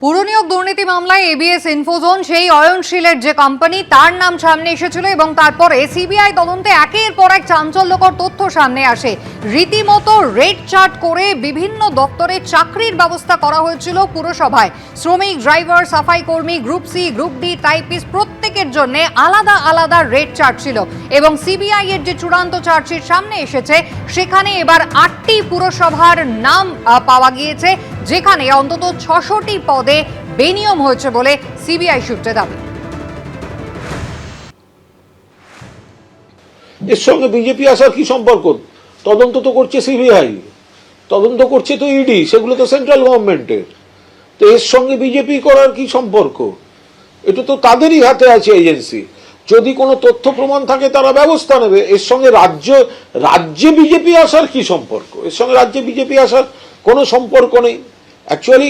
পুরনিয়োগ দুর্নীতি মামলায় এবিএস ইনফোজোন সেই অয়নশীলের যে কোম্পানি তার নাম সামনে এসেছিল এবং তারপরে সিবিআই তদন্তে একের পর এক চাঞ্চল্যকর তথ্য সামনে আসে। রীতিমতো রেড চার্ট করে বিভিন্ন দপ্তরে চাকরির ব্যবস্থা করা হয়েছিল পুরসভায়। শ্রমিক, ড্রাইভার, সাফাই কর্মী, group C, group D, typist প্রত্যেকের জন্য আলাদা আলাদা রেড চার্ট ছিল এবং সিবিআই এর যে চূড়ান্ত চার্জশিট সামনে এসেছে সেখানে এবার 8টি পুরসভার নাম পাওয়া গিয়েছে, যেখানে অন্তত 600টি পদে বেনিয়ম হয়েছে বলে সিবিআই সূত্রে দাবি। এর সঙ্গে বিজেপি আসার কি সম্পর্ক? তদন্ত তো করছে সিবিআই, তদন্ত করছে তো ইডি, সেগুলো তো সেন্ট্রাল গভর্নমেন্টের। তো এর সঙ্গে বিজেপি করার কি সম্পর্ক? এটা তো তাদেরই হাতে আছে এজেন্সি। যদি কোনো তথ্য প্রমাণ থাকে তারা ব্যবস্থা নেবে। এর সঙ্গে রাজ্যে বিজেপি আসার কি সম্পর্ক? এর সঙ্গে রাজ্যে বিজেপি আসার কোনো সম্পর্ক নেই। অ্যাকচুয়ালি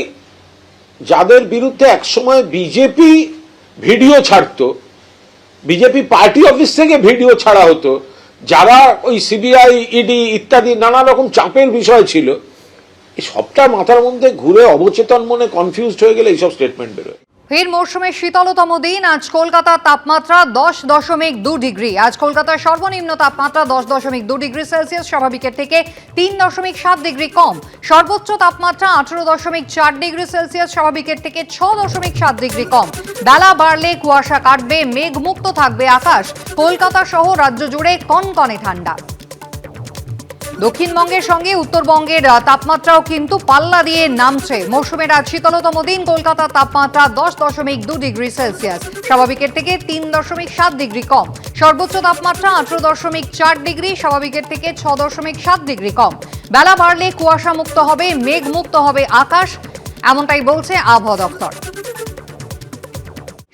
যাদের বিরুদ্ধে একসময় বিজেপি ভিডিও ছাড়তো, বিজেপি পার্টি অফিস থেকে ভিডিও ছাড়া হতো, যারা ওই সিবিআই, ইডি ইত্যাদি নানা রকম চাপের বিষয় ছিল, এই সবটা মাথার মধ্যে ঘুরে অবচেতন মনে কনফিউজড হয়ে গেলে এইসব স্টেটমেন্ট বেরোয়। ফের মৌসুমের শীতলতম দিন আজ। কলকাতার তাপমাত্রা 10.2 ডিগ্রি। আজ কলকাতার সর্বনিম্ন তাপমাত্রা 10.2 ডিগ্রি সেলসিয়াস, স্বাভাবিকের থেকে 3.7 ডিগ্রি কম। সর্বোচ্চ তাপমাত্রা 18.4 ডিগ্রি সেলসিয়াস, স্বাভাবিকের থেকে 6.7 ডিগ্রি কম। বেলা বাড়লে কুয়াশা কাটবে, মেঘমুক্ত থাকবে আকাশ। কলকাতা সহ রাজ্য জুড়ে কনকনে ঠান্ডা। দক্ষিণবঙ্গের সঙ্গে উত্তরবঙ্গের তাপমাত্রাও কিন্তু পাল্লা দিয়ে নামছে। মৌসুমের আজ শীতলতম দিন। কলকাতার তাপমাত্রা 10.2 ডিগ্রি সেলসিয়াস, স্বাভাবিকের থেকে 3.7 ডিগ্রি কম। সর্বোচ্চ তাপমাত্রা 18.4 ডিগ্রি, স্বাভাবিকের থেকে 6.7 ডিগ্রি কম। বেলা বাড়লে কুয়াশা মুক্ত হবে, মেঘমুক্ত হবে আকাশ, এমনটাই বলছে আবহাওয়া দপ্তর।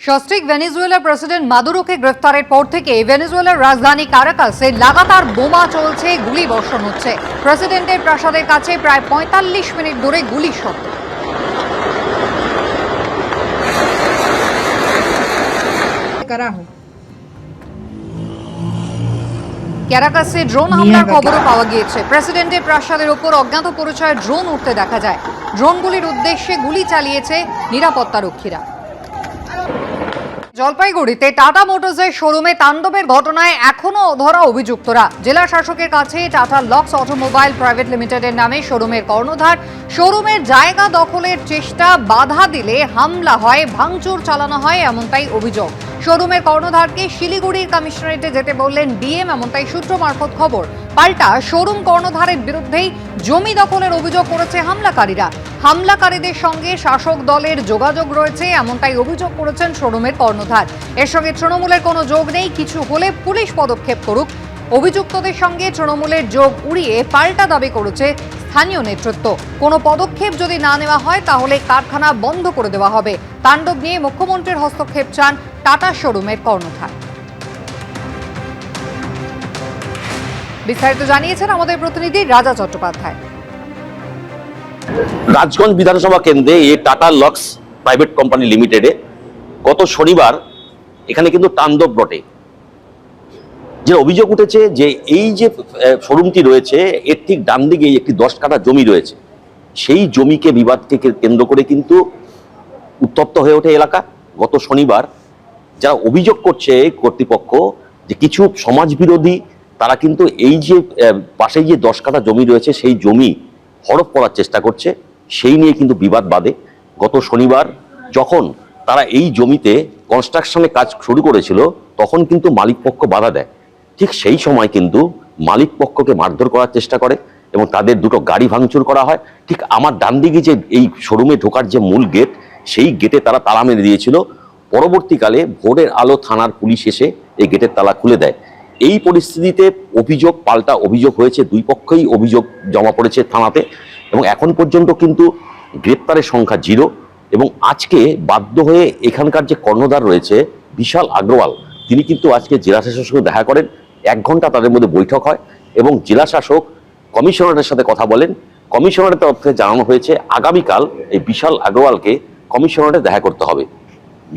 সস্ত্রীক ভেনেজুয়েলার প্রেসিডেন্ট মাদুরোকে গ্রেফতারের পর থেকে ভেনেজুয়েলার রাজধানী কারাকাসে লাগাতার বোমা চলছে, গুলি বর্ষণ হচ্ছে। প্রেসিডেন্টের প্রাসাদের কাছে প্রায় 45 মিনিট ধরে গুলির শব্দ। ক্যারাকাসে ড্রোন হামলার খবরও পাওয়া গিয়েছে। প্রেসিডেন্টের প্রাসাদের উপর অজ্ঞাত পরিচয়ের ড্রোন উঠতে দেখা যায়। ড্রোনগুলির উদ্দেশ্যে গুলি চালিয়েছে নিরাপত্তারক্ষীরা। জলপাইগুড়িতে টাটা মোটরসের শোরুমে তাণ্ডবের ঘটনায় এখনো অধরা অভিযুক্তরা। জেলা শাসকের কাছে টাটা লক্স অটোমোবাইল প্রাইভেট লিমিটেডের নামে শোরুমের কর্ণধার। শোরুমের জায়গা দখলের চেষ্টা বাধা দিলে হামলা হয়, ভাঙচুর চালানো হয়, এমনটাই অভিযোগ। শোরুমের কর্ণধারকে শিলিগুড়ির কমিশনারেটে যেতে বললেন ডিএম, এমনটাই সূত্র মারফত খবর। পাল্টা শোরুম কর্ণধারের বিরুদ্ধেই জমি দখলের অভিযোগ করেছে হামলাকারীরা। হামলাকারীদের সঙ্গে শাসক দলের যোগাযোগ রয়েছে, এমনটাই অভিযোগ করেছেন শোরুমের কর্ণধার। এর সঙ্গে তৃণমূলের কোনো যোগ নেই, কিছু হলে পুলিশ পদক্ষেপ করুক। অভিযুক্তদের সঙ্গে তৃণমূলের যোগ উড়িয়ে পাল্টা দাবি করেছে স্থানীয় নেতৃত্ব। কোনো পদক্ষেপ যদি না নেওয়া হয় তাহলে কারখানা বন্ধ করে দেওয়া হবে। তাণ্ডব নিয়ে মুখ্যমন্ত্রীর হস্তক্ষেপ চান টাটা শোরুমের কর্ণধার। বিস্তারিত জানিয়েছেন আমাদের প্রতিনিধি রাজা চট্টোপাধ্যায়। রাজগঞ্জ বিধানসভা কেন্দ্রে এই টাটা লক্স প্রাইভেট কোম্পানি লিমিটেডে গত শনিবার এখানে কিন্তু তাণ্ডব বটে। যে অভিযোগ উঠেছে যে এই যে শোরুমটি রয়েছে এর ঠিক ডান দিকে একটি 10 কাঠা জমি রয়েছে, সেই জমিকে বিবাদকে কেন্দ্র করে কিন্তু উত্তপ্ত হয়ে ওঠে এলাকা। গত শনিবার যারা অভিযোগ করছে কর্তৃপক্ষ যে কিছু সমাজ বিরোধী তারা কিন্তু এই যে পাশে যে 10 কাঠা জমি রয়েছে সেই জমি হড়প করার চেষ্টা করছে, সেই নিয়ে কিন্তু বিবাদ বাধে। গত শনিবার যখন তারা এই জমিতে কনস্ট্রাকশনের কাজ শুরু করেছিল তখন কিন্তু মালিক পক্ষ বাধা দেয়। ঠিক সেই সময় কিন্তু মালিক পক্ষকে মারধর করার চেষ্টা করে এবং তাদের দুটো গাড়ি ভাঙচুর করা হয়। ঠিক আমার ডান দিকে যে এই শোরুমে ঢোকার যে মূল গেট, সেই গেটে তারা তালা মেরে দিয়েছিল। পরবর্তীকালে ভোরের আলো থানার পুলিশ এসে এই গেটের তালা খুলে দেয়। এই পরিস্থিতিতে অভিযোগ পাল্টা অভিযোগ হয়েছে, দুই পক্ষই অভিযোগ জমা পড়েছে থানাতে এবং এখন পর্যন্ত কিন্তু গ্রেপ্তারের সংখ্যা 0। এবং আজকে বাধ্য হয়ে এখানকার যে কর্ণধার রয়েছে বিশাল আগ্রওয়াল, তিনি কিন্তু আজকে জেলা শাসকের সঙ্গে দেখা করেন। 1 ঘন্টা তাদের মধ্যে বৈঠক হয় এবং জেলা শাসক কমিশনারের সাথে কথা বলেন। কমিশনারের তরফ থেকে জানানো হয়েছে আগামীকাল এই বিশাল আগ্রওয়ালকে কমিশনারে দেখা করতে হবে।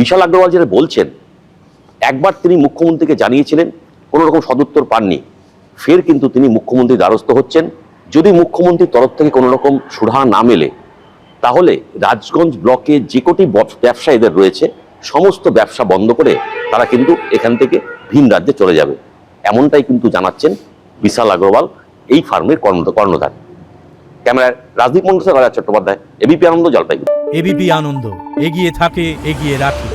বিশাল আগ্রওয়াল যেটা বলছেন, একবার তিনি মুখ্যমন্ত্রীকে জানিয়েছিলেন, কোনো রকম সদুত্তর পাননি। ফের কিন্তু তিনি মুখ্যমন্ত্রীর দ্বারস্থ হচ্ছেন। যদি মুখ্যমন্ত্রীর তরফ থেকে কোনো রকম সুরাহা না মেলে তাহলে রাজগঞ্জ ব্লকে যে কটি ব্যবসা এদের রয়েছে সমস্ত ব্যবসা বন্ধ করে তারা কিন্তু এখান থেকে ভিন রাজ্যে চলে যাবে, এমনটাই কিন্তু জানাচ্ছেন বিশাল আগরওয়াল, এই ফার্মের কর্ণধার। ক্যামেরায় রাজদীপ মন্ডল, চট্টোপাধ্যায়, এবিপি আনন্দ, জলপাইগুড়ি। এবিপি আনন্দ, এগিয়ে থাকে, এগিয়ে রাখে।